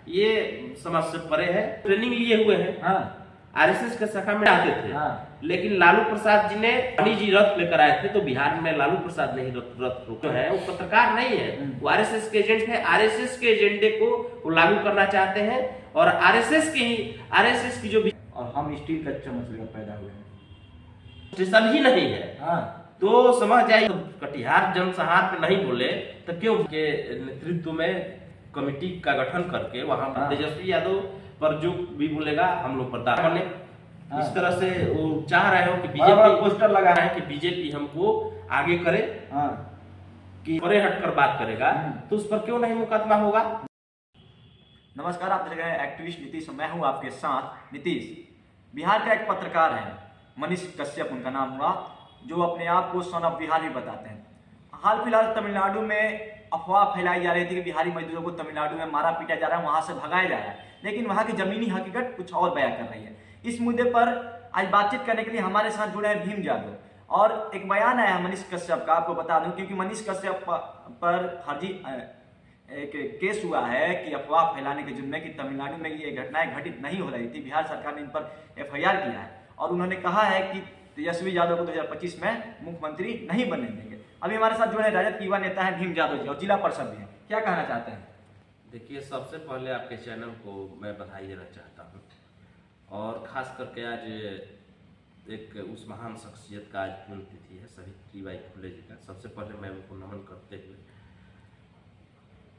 ये समझ से परे है। ट्रेनिंग लिए हुए हैं। हाँ। आरएसएस के शाखा में आते थे। हाँ। लेकिन लालू प्रसाद जी ने वाणी जी रथ लेकर आए थे, तो बिहार में लालू प्रसाद नहीं रथ जो है वो पत्रकार नहीं है, वो आरएसएस के एजेंट है। आरएसएस के एजेंडे को वो लागू करना चाहते हैं और आरएसएस की जो और हम स्टील कच्चा मछली पैदा हुए हैं, स्टेशन ही नहीं है। हाँ। तो समझ जाइए, तो कटिहार जनसंहार पे नहीं बोले तो क्यों के नेतृत्व में कमेटी का गठन करके वहां पर तेजस्वी यादव पर जो भी बोलेगा हम लोग पर बने। इस तरह से वो चाह रहे हो कि बीजेपी पोस्टर लगा रहे हैं कि बीजेपी हमको आगे करे, कि परे हटकर बात करेगा, तो उस पर क्यों नहीं मुकदमा होगा। नमस्कार, आप देख रहे हैं एक्टिविस्ट नीतीश, मैं हूं आपके साथ नीतीश। बिहार का एक पत्रकार है मनीष कश्यप उनका नाम हुआ, जो अपने आप को सन ऑफ बिहार भी बताते हैं। हाल फिलहाल तमिलनाडु में अफवाह फैलाई जा रही थी कि बिहारी मजदूरों को तमिलनाडु में मारा पीटा जा रहा है, वहां से भगाया जा रहा है, लेकिन वहां की जमीनी हकीकत कुछ और बयां कर रही है। इस मुद्दे पर आज बातचीत करने के लिए हमारे साथ जुड़े हैं भीम यादव, और एक बयान आया मनीष कश्यप का, आपको बता दूं, क्योंकि मनीष कश्यप पर फर्जी एक केस हुआ है कि अफवाह फैलाने के जुर्म में कि तमिलनाडु में ये घटनाएं घटित नहीं हो रही थी। बिहार सरकार ने इन पर एफआईआर किया है और उन्होंने कहा है कि तेजस्वी यादव को 2025 में मुख्यमंत्री नहीं बनने देंगे। अभी हमारे साथ जुड़े राजद के युवा नेता है भीम यादव जी, और जिला परिषद भी है। क्या कहना चाहते हैं? देखिए, सबसे पहले आपके चैनल को मैं बधाई देना चाहता हूँ, और खास करके आज एक उस महान शख्सियत का आज पुण्यतिथि है, सावित्रीबाई फुले जी का। सबसे पहले मैं उनको नमन करते हुए,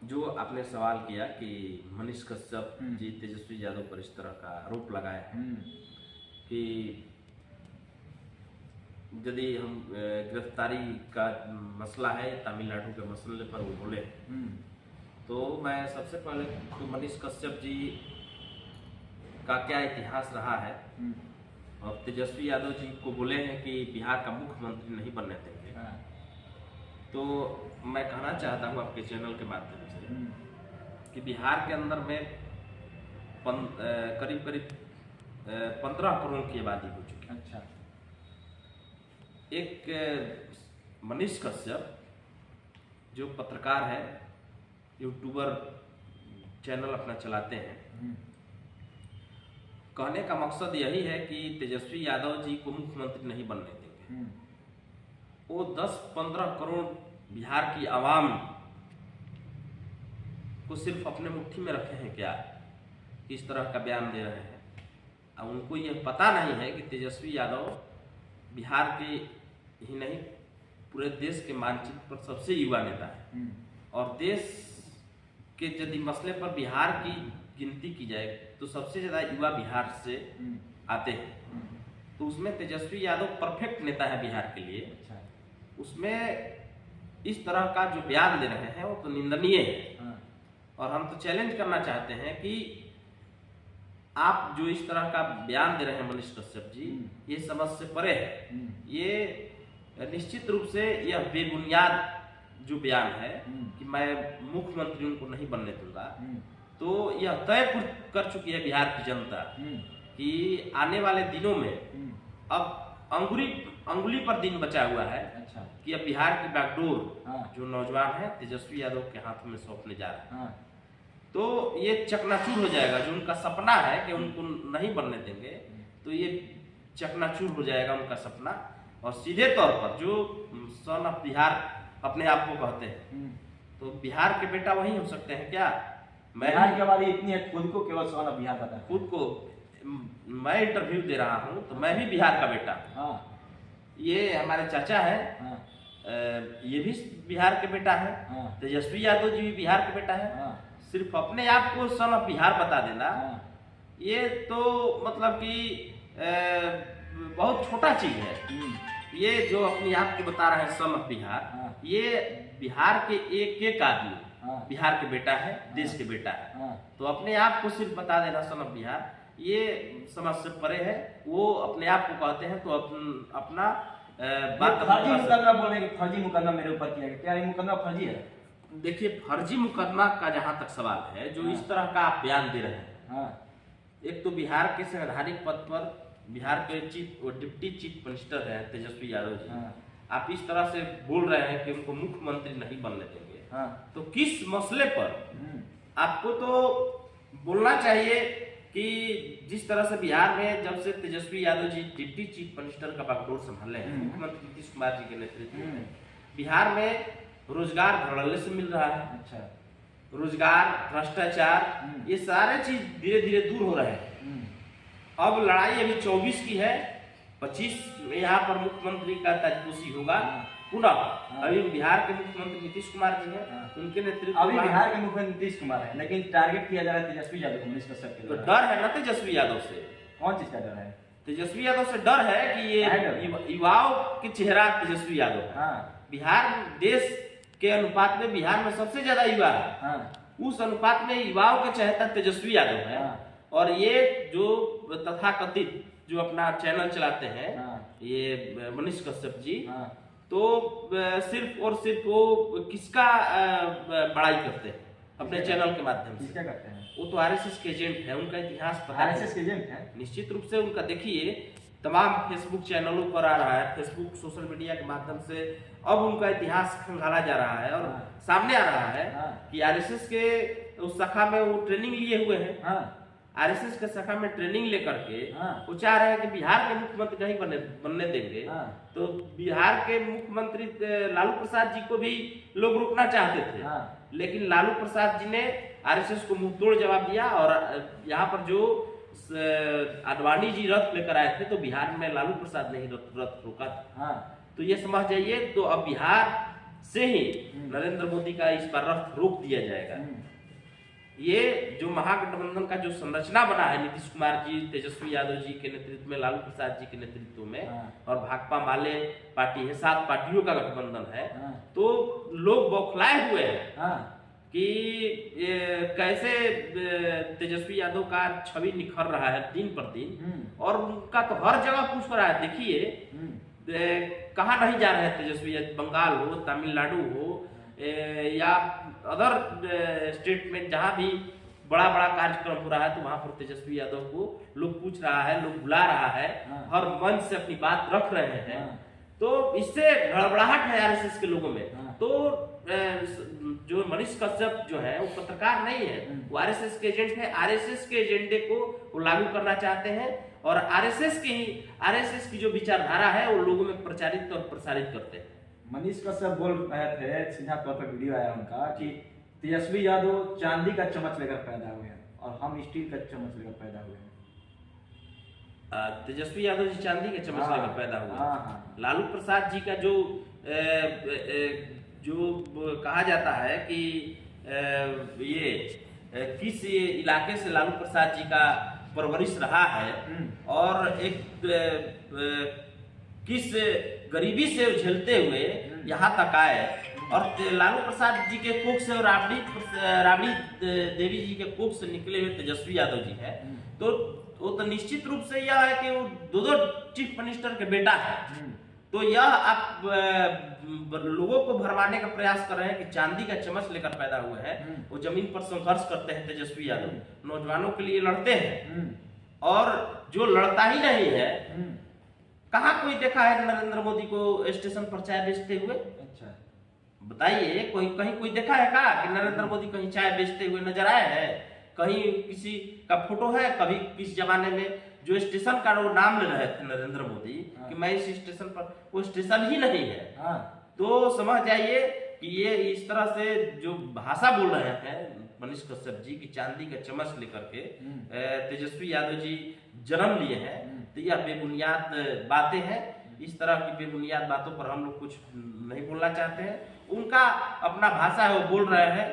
जो आपने सवाल किया कि मनीष कश्यप जी तेजस्वी यादव पर इस तरह का आरोप लगाए कि यदि हम गिरफ्तारी का मसला है तमिलनाडु के मसले पर वो बोले, तो मैं सबसे पहले तो मनीष कश्यप जी का क्या इतिहास रहा है, और तेजस्वी यादव जी को बोले हैं कि बिहार का मुख्यमंत्री नहीं बनने देंगे, तो मैं कहना चाहता हूँ आपके चैनल के माध्यम से कि बिहार के अंदर में करीब 15 करोड़ की आबादी हो चुकी है। अच्छा। एक मनीष कश्यप जो पत्रकार है, यूट्यूबर चैनल अपना चलाते हैं, कहने का मकसद यही है कि तेजस्वी यादव जी को मुख्यमंत्री नहीं बनने देंगे। वो 10-15 करोड़ बिहार की आवाम को सिर्फ अपने मुट्ठी में रखे हैं क्या? किस तरह का बयान दे रहे हैं। अब उनको यह पता नहीं है कि तेजस्वी यादव बिहार के ही नहीं पूरे देश के मानचित्र पर सबसे युवा नेता है, और देश के यदि मसले पर बिहार की गिनती की जाए तो सबसे ज्यादा युवा बिहार से आते हैं। तो उसमें तेजस्वी यादव परफेक्ट नेता है बिहार के लिए। उसमें इस तरह का जो बयान दे रहे हैं वो तो निंदनीय है, और हम तो चैलेंज करना चाहते हैं कि आप जो इस तरह का बयान दे रहे हैं मनीष कश्यप जी, ये समझ से परे है। ये निश्चित रूप से यह बेबुनियाद जो बयान है कि मैं मुख्यमंत्री उनको नहीं बनने दूंगा, तो यह तय कर चुकी है बिहार की जनता कि आने वाले दिनों में अब अंगुली पर दिन बचा हुआ है। अच्छा। कि अब बिहार की बागडोर जो नौजवान है तेजस्वी यादव के हाथों में सौंपने जा रहे हैं, तो ये चकनाचूर हो जाएगा। जो उनका सपना है कि उनको नहीं बनने देंगे, तो ये चकनाचूर हो जाएगा उनका सपना। और सीधे तौर पर जो सन ऑफ बिहार अपने आप को कहते हैं, तो बिहार के बेटा वही हो सकते हैं क्या? बिहार की आबादी इतनी है, खुद को केवल सन ऑफ बिहार कहता है। खुद को मैं इंटरव्यू दे रहा हूँ तो मैं भी बिहार का बेटा। ये हमारे चाचा है, ये भी बिहार के बेटा है, तेजस्वी यादव जी भी बिहार के बेटा है। सिर्फ अपने आप को सन ऑफ बिहार बता देना, ये तो मतलब कि बहुत छोटा चीज है। ये जो अपने आप को बता रहे हैं सन ऑफ बिहार, ये बिहार के एक आदमी बिहार के बेटा है, देश के बेटा है। तो अपने आप को सिर्फ बता देना सन ऑफ बिहार, ये समझ से परे है। वो अपने आप को कहते हैं तो अपना फर्जी मुकदमा बोलने की, फर्जी मुकदमा मेरे ऊपर किया गया, क्या ये मुकदमा फर्जी है? देखिए, फर्जी मुकदमा का जहां तक सवाल है, जो इस तरह का आप बयान दे रहे हैं, एक तो बिहार के संवैधानिक पद पर बिहार के डिप्टी चीफ मिनिस्टर है तेजस्वी यादव जी, आप इस तरह से बोल रहे हैं कि उनको मुख्यमंत्री नहीं बनने देंगे, तो किस मसले पर? आपको तो बोलना चाहिए कि जिस तरह से बिहार में जब से Tejashwi Yadav ji deputy chief minister का बागडोर संभाले हैं, मुख्यमंत्री नीतीश कुमार जी के नेतृत्व में बिहार में रोजगार धड़ल्ले से मिल रहा है। अच्छा, रोजगार, भ्रष्टाचार, ये सारे चीज धीरे धीरे दूर हो रहे हैं। अब लड़ाई अभी 24 की है, 25 में यहाँ पर मुख्यमंत्री का ताजपोशी होगा पुनः। अभी बिहार के मुख्यमंत्री नीतीश कुमार जी हैं, उनके नेतृत्व अभी बिहार के मुख्यमंत्री नीतीश कुमार है, लेकिन टारगेट किया जा रहा है तेजस्वी यादव को, मनीष कश्यप के। तो डर है ना तेजस्वी यादव से। कौन चीज का डर है? तेजस्वी यादव से डर है कि ये युवाओं के चेहरा तेजस्वी यादव है। बिहार देश के अनुपात में बिहार में सबसे ज्यादा युवा है, उस अनुपात में युवाओं के चहेता तेजस्वी यादव है। और ये जो तथाकथित जो अपना चैनल चलाते हैं ये मनीष कश्यप जी, तो सिर्फ और सिर्फ वो किसका बड़ाई करते हैं अपने चैनल के माध्यम से? क्या करते हैं? वो तो आरएसएस के एजेंट है, उनका इतिहास पता है। आरएसएस के एजेंट है निश्चित रूप से उनका देखिए तमाम फेसबुक चैनलों पर आ रहा है, फेसबुक सोशल मीडिया के माध्यम से अब उनका इतिहास खंगाला जा रहा है और सामने आ रहा है कि आरएसएस के उस शाखा में वो ट्रेनिंग लिए हुए हैं। आरएसएस के शाखा में ट्रेनिंग लेकर के वो चाह रहे हैं कि बिहार के मुख्यमंत्री नहीं बनने देंगे। तो बिहार के मुख्यमंत्री लालू प्रसाद जी को भी लोग रोकना चाहते थे, लेकिन लालू प्रसाद जी ने आरएसएस को मुंहतोड़ जवाब दिया। और यहाँ पर जो आडवाणी जी रथ लेकर आए थे तो बिहार में लालू प्रसाद ने ही रथ रोका था। तो ये समझ जाइए, तो अब बिहार से ही नरेंद्र मोदी का इस बार रथ रोक दिया जाएगा। ये जो महागठबंधन का जो संरचना बना है नीतीश कुमार जी, तेजस्वी यादव जी के नेतृत्व में, लालू प्रसाद जी के नेतृत्व में और भाकपा माले पार्टी है, 7 पार्टियों का गठबंधन है। तो लोग बौखलाए हुए हैं कि कैसे तेजस्वी यादव का छवि निखर रहा है दिन पर दिन, और उनका तो हर जगह पूछ रहा है। देखिए कहाँ नहीं जा रहे हैं तेजस्वी, बंगाल हो, तमिलनाडु हो या अदर स्टेट में जहां भी बड़ा बड़ा कार्यक्रम हो रहा है तो वहां पर तेजस्वी यादव को लोग पूछ रहा है, लोग बुला रहा है, हर मंच से अपनी बात रख रहे हैं। तो इससे गड़बड़ाहट है आरएसएस के लोगों में। तो जो मनीष कश्यप जो है वो पत्रकार नहीं है, वो आरएसएस के एजेंट है। आरएसएस के एजेंडे को वो लागू करना चाहते हैं और आरएसएस की जो विचारधारा है वो लोगों में प्रचारित और प्रसारित करते हैं। मनीष कश्यप बोल रहे थे, सीधा तौर पर वीडियो आया उनका कि तेजस्वी यादव चांदी का चम्मच लेकर पैदा हुए हैं और हम स्टील का चम्मच लेकर पैदा हुए हैं। तेजस्वी यादव जी चांदी के चम्मच लेकर पैदा हुए। लालू प्रसाद जी का जो कहा जाता है कि ये किस इलाके से लालू प्रसाद जी का परवरिश रहा है और एक किस गरीबी से झेलते हुए यहाँ तक आए, और लालू प्रसाद जी के कोख से और राबड़ी देवी जी के कोख से निकले हुए तेजस्वी यादव जी है। तो वो तो निश्चित रूप से यह है कि वो दो चीफ मिनिस्टर के बेटा है। तो यह आप लोगों को भरमाने का प्रयास कर रहे हैं कि चांदी का चम्मच लेकर पैदा हुए हैं। वो जमीन पर संघर्ष करते हैं तेजस्वी यादव, नौजवानों के लिए लड़ते हैं, और जो लड़ता ही नहीं है, कहाँ कोई देखा है नरेंद्र मोदी को स्टेशन पर चाय बेचते हुए? अच्छा बताइए, कहीं कोई देखा है क्या कि नरेंद्र मोदी कहीं चाय बेचते हुए नजर आए हैं? कहीं किसी का फोटो है? कभी किस जमाने में जो स्टेशन का वो नाम ले रहे थे नरेंद्र मोदी कि मैं इस स्टेशन पर, वो स्टेशन ही नहीं है। तो समझ जाइए कि ये इस तरह से जो भाषा बोल रहे हैं मनीष कश्यप जी की चांदी का चम्मच लेकर के तेजस्वी यादव जी जन्म लिए हैं, तो यह बेबुनियाद बातें हैं। इस तरह की बेबुनियाद बातों पर हम लोग कुछ नहीं बोलना चाहते हैं। उनका अपना भाषा है, वो बोल रहे हैं।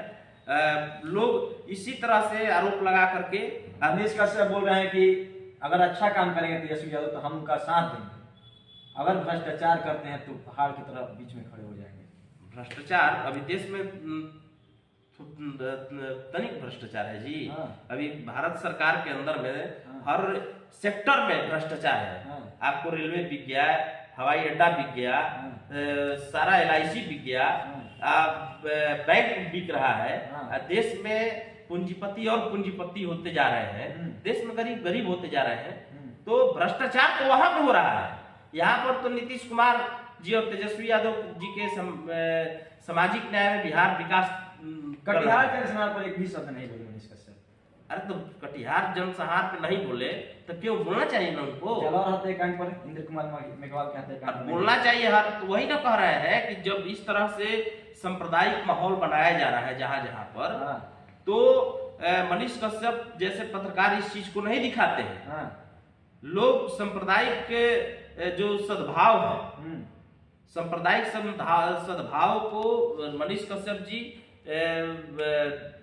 लोग इसी तरह से आरोप लगा करके मनीष कश्यप बोल रहे हैं कि अगर अच्छा काम करेंगे तेजस्वी यादव तो हम उनका साथ देंगे, अगर भ्रष्टाचार करते हैं तो पहाड़ की तरह बीच में खड़े हो जाएंगे। भ्रष्टाचार अभी देश में तनिक भ्रष्टाचार है जी। अभी भारत सरकार के अंदर में हर सेक्टर में भ्रष्टाचार है। आपको रेलवे बिक गया, हवाई अड्डा बिक गया, सारा LIC बिक गया, बैंक बिक रहा है। देश में पूंजीपति और पूंजीपति होते जा रहे हैं, देश में गरीब गरीब होते जा रहे हैं। तो भ्रष्टाचार तो वहां पे हो रहा है। यहाँ पर तो नीतीश कुमार जी और तेजस्वी यादव जी के सामाजिक न्याय में बिहार विकास कटिहार के पर एक भी शब्द नहीं बोले मनीष कश्यप। अरे तो कटिहार जनसंहार पे नहीं बोले तो क्यों बोलना चाहिए ना उनको? चला रहते एक पर इंद्र कुमार मेघवाल कहते हैं बोलना चाहिए हर, तो वही ना कह रहे हैं कि जब इस तरह से सांप्रदायिक माहौल बनाया जा रहा है जहां जहां पर, तो मनीष कश्यप जैसे पत्रकार इस चीज को नहीं दिखाते हैं। लोग सांप्रदायिक जो सद्भाव है, सांप्रदायिक सद्भाव को मनीष कश्यप जी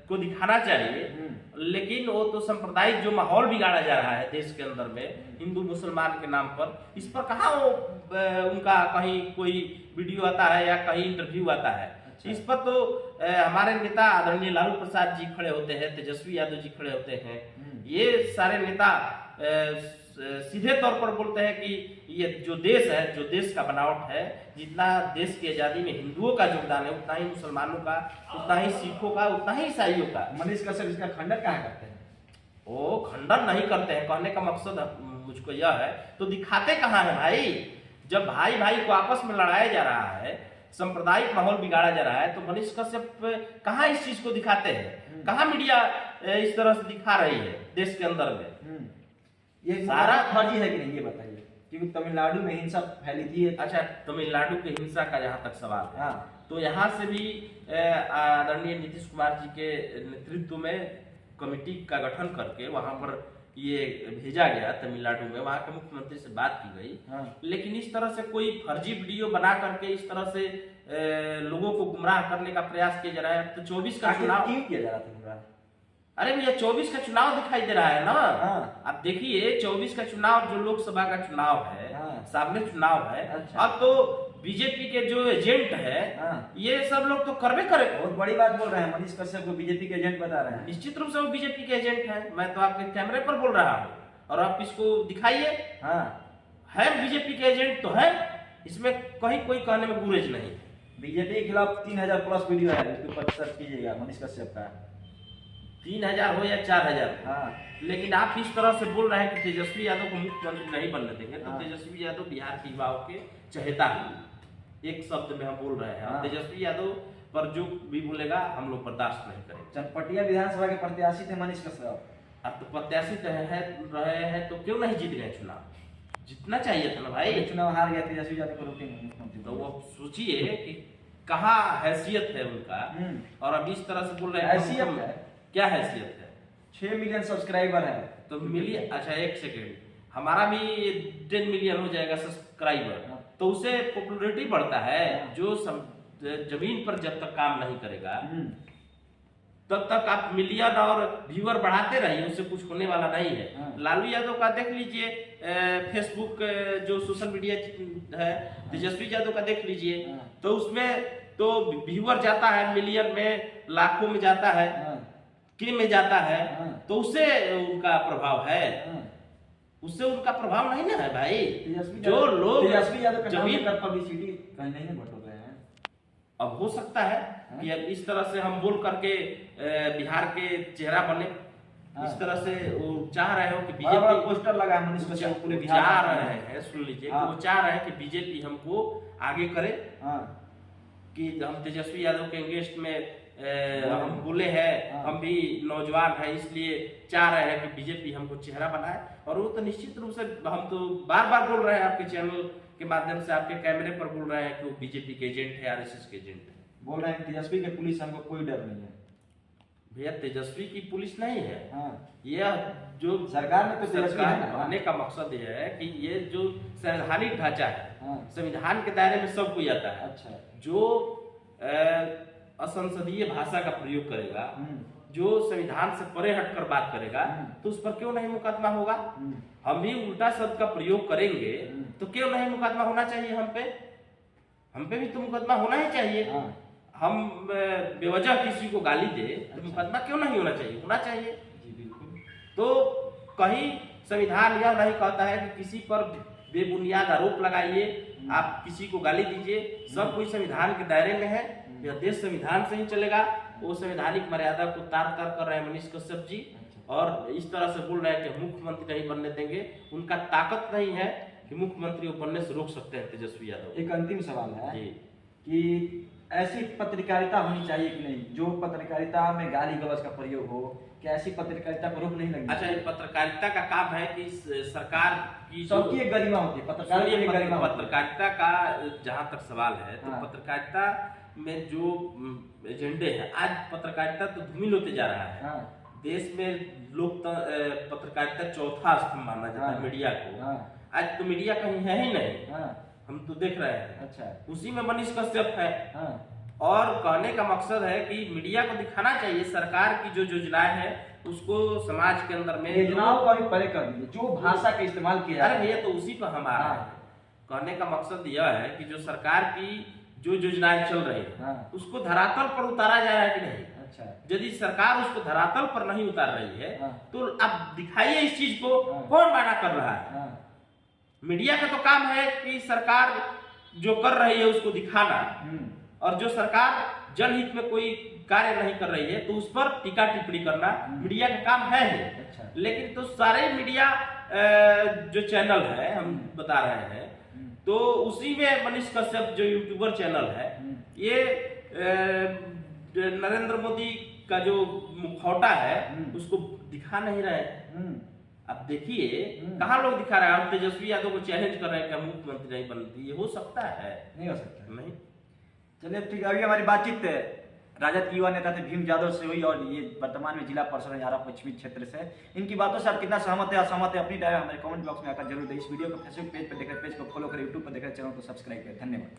को दिखाना चाहिए, लेकिन वो तो सांप्रदायिक जो माहौल बिगाड़ा जा रहा है देश के अंदर में हिंदू मुसलमान के नाम पर, इस पर कहाँ वो उनका कहीं कोई वीडियो आता है या कहीं इंटरव्यू आता है। अच्छा। इस पर तो हमारे नेता आदरणीय लालू प्रसाद जी खड़े होते हैं, तेजस्वी यादव जी खड़े होते हैं, ये सारे नेता सीधे तौर पर बोलते हैं कि ये जो देश है, जो देश का बनावट है, जितना देश की आजादी में हिंदुओं का योगदान है उतना ही मुसलमानों का, उतना ही सिखों का, उतना ही ईसाइयों का। मनीष कश्यप इसका खंडन कहाँ करते हैं? वो खंडन नहीं करते हैं, कहने का मकसद मुझको यह है, तो दिखाते कहाँ है भाई? जब भाई भाई को आपस में लड़ाया जा रहा है, सांप्रदायिक माहौल बिगाड़ा जा रहा है, तो मनीष कश्यप कहाँ इस चीज को दिखाते हैं? कहाँ मीडिया इस तरह से दिखा रही है देश के अंदर में? ये सारा फर्जी है कि नहीं ये बताइए, क्योंकि तमिलनाडु में हिंसा फैली थी। अच्छा, तमिलनाडु की हिंसा का जहाँ तक सवाल है, तो यहाँ से भी आदरणीय नीतीश कुमार जी के नेतृत्व में कमेटी का गठन करके वहां पर ये भेजा गया तमिलनाडु में, वहां के मुख्यमंत्री से बात की गई। लेकिन इस तरह से कोई फर्जी वीडियो बना करके इस तरह से लोगों को गुमराह करने का प्रयास किया जा रहा है। तो 24 का चुनाव क्यों किया जा रहा था गुमराह? अरे भैया 24 का चुनाव दिखाई दे रहा है ना। अब देखिए 24 का चुनाव जो लोकसभा का चुनाव है, सामने चुनाव है। अच्छा। अब तो बीजेपी के जो एजेंट है, ये सब लोग तो करबे करे। बहुत बड़ी बात बोल रहे हैं, मनीष कश्यप को बीजेपी के एजेंट बता रहे हैं। निश्चित रूप से वो बीजेपी के एजेंट है, मैं तो आपके कैमरे पर बोल रहा हूँ और आप इसको दिखाइए। है बीजेपी के एजेंट तो है, इसमें कहीं कोई कहने में गुरेज नहीं। बीजेपी के खिलाफ 3000 प्लस वीडियो है, उसके ऊपर सर्च कीजिएगा मनीष कश्यप का। 3000 हो या 4000, लेकिन आप इस तरह से बोल रहे हैं कि तेजस्वी यादव को मुख्यमंत्री नहीं बनने देंगे, तो तेजस्वी यादव बिहार के युवाओं के चहेता है, एक शब्द में हम बोल रहे हैं। तेजस्वी यादव पर जो भी बोलेगा हम लोग बर्दाश्त नहीं करेंगे। चनपटिया विधानसभा के प्रत्याशी थे मनीष कश्यप। अब तो प्रत्याशी रहे हैं तो क्यों नहीं जीत गए चुनाव? जीतना चाहिए था ना भाई। चुनाव हार गया, तेजस्वी यादव को रोकेंगे मुख्यमंत्री। तो वो सोचिए कि कहाँ हैसियत है उनका, और अब इस तरह से बोल रहे हैं। हैसियत है क्या हैसियत है? 6 मिलियन सब्सक्राइबर है तो मिलियन। अच्छा एक सेकेंड, हमारा भी 10 मिलियन हो जाएगा सब्सक्राइबर, तो उसे पॉपुलैरिटी बढ़ता है। जो जमीन पर जब तक काम नहीं करेगा तब तक आप मिलियन और व्यूअर बढ़ाते रहिए, उससे कुछ होने वाला नहीं है। लालू यादव का देख लीजिए, फेसबुक जो सोशल मीडिया है, तेजस्वी यादव का देख लीजिए, तो उसमें तो व्यूअर जाता है मिलियन में, लाखों में जाता है, किन में जाता है, तो उससे उनका प्रभाव है, उससे उनका प्रभाव नहीं ना है भाई। जो लोग जमीन पर पब्लिसिटी कहीं नहीं बढ़ रहे हैं। अब हो सकता है कि अब इस तरह से हम बोल करके बिहार के चेहरा बने, इस तरह से वो चाह रहे हो कि बीजेपी पोस्टर लगा मनीष कश्यप पूरे बिहार चाह रहे हैं, सुन लीजिए, वो चाह रहे हैं कि बीजेपी हमको आगे करे, कि हम तेजस्वी यादव के अगेंस्ट में हम बोले हैं, हम भी नौजवान हैं, इसलिए चाह रहे हैं कि बीजेपी हमको चेहरा बनाए। और वो तो निश्चित रूप से हम तो बार बार बोल रहे हैं, आपके चैनल के माध्यम से, आपके कैमरे पर बोल रहे हैं कि वो बीजेपी के एजेंट है, आरएसएस के एजेंट है। बोल रहे हैं तेजस्वी के पुलिस हमको कोई डर नहीं है। भैया तेजस्वी की पुलिस नहीं है, यह जो सरकार में तो सरकार कहने का मकसद यह है कि ये जो संवैधानिक ढांचा है, संविधान के दायरे में सब कोई आता है। अच्छा। जो असंसदीय भाषा का प्रयोग करेगा, जो संविधान से परे हटकर बात करेगा, तो उस पर क्यों नहीं मुकदमा होगा? हम भी उल्टा शब्द का प्रयोग करेंगे तो क्यों नहीं मुकदमा होना चाहिए? हम पे भी तो मुकदमा होना ही चाहिए। हम बेवजह किसी को गाली दे तो मुकदमा क्यों नहीं होना चाहिए? होना चाहिए जी, बिल्कुल। तो कहीं संविधान यह नहीं कहता है कि किसी पर बेबुनियाद आरोप लगाइए, आप किसी को गाली दीजिए, सब कोई संविधान के दायरे में है, यह देश संविधान से ही चलेगा। वो संवैधानिक मर्यादा को तार तार कर रहे हैं मनीष कश्यप जी, और इस तरह से बोल रहे हैं कि मुख्यमंत्री नहीं बनने देंगे। उनका ताकत नहीं है कि मुख्यमंत्री को बनने से रोक सकते हैं तेजस्वी यादव। एक अंतिम सवाल है कि ऐसी पत्रकारिता होनी चाहिए कि नहीं, जो पत्रकारिता में गाली गलौज का प्रयोग हो क्या ऐसी पत्रकारिता को रोक नहीं लगी? अच्छा, ये पत्रकारिता का काम है कि सरकार की सबकी एक गरिमा होती है, पत्रकारिता का जहाँ तक सवाल है तो हाँ। पत्रकारिता में जो एजेंडे हैं, आज पत्रकारिता तो धूमिल होते जा रहा है। हाँ। देश में लोग पत्रकारिता चौथा स्तंभ माना जाता है, हाँ। मीडिया को। हाँ। आज तो मीडिया कहीं है ही नहीं। हाँ। हम तो देख रहे हैं। अच्छा। उसी में मनीष कश्यप है। हाँ। और कहने का मकसद है कि मीडिया को दिखाना चाहिए सरकार की जो योजनाएं हैं उसको समाज के अंदर में, योजनाओं का भी परे कर दीजिए, जो भाषा का इस्तेमाल किया अरे भैया तो उसी पर हम आ रहे हैं। कहने का मकसद यह है कि जो सरकार की जो योजनाएं चल रही है उसको धरातल पर उतारा जा रहा है कि नहीं। अच्छा। यदि सरकार उसको धरातल पर नहीं उतार रही है तो अब दिखाइए इस चीज को कौन माना कर रहा है। मीडिया का तो काम है कि सरकार जो कर रही है उसको दिखाना, और जो सरकार जनहित में कोई कार्य नहीं कर रही है तो उस पर टीका टिप्पणी करना मीडिया का काम है ही। अच्छा। लेकिन तो सारे मीडिया जो चैनल है हम बता रहे हैं तो उसी में मनीष कश्यप जो यूट्यूबर चैनल है ये नरेंद्र मोदी का जो मुखौटा है उसको दिखा नहीं रहे। अब देखिए कहाँ लोग दिखा रहे हैं। हम तेजस्वी यादव को चैलेंज कर रहे हैं कि मुख्यमंत्री नहीं बनती, ये हो सकता है? नहीं हो सकता। नहीं। चलिए ठीक है, अभी हमारी बातचीत राजद युवा नेता थे भीम यादव से हुई और ये वर्तमान में जिला परिषद हजारा पश्चिमी क्षेत्र से। इनकी बातों से आप कितना सहमत है असहमत है अपनी राय हमारे कमेंट बॉक्स में आकर जरूर दें। इस वीडियो को फेसबुक पेज पर देख रहे पेज को फॉलो करें, यूट्यूब पर देख रहे चैनल को सब्सक्राइब करें। धन्यवाद।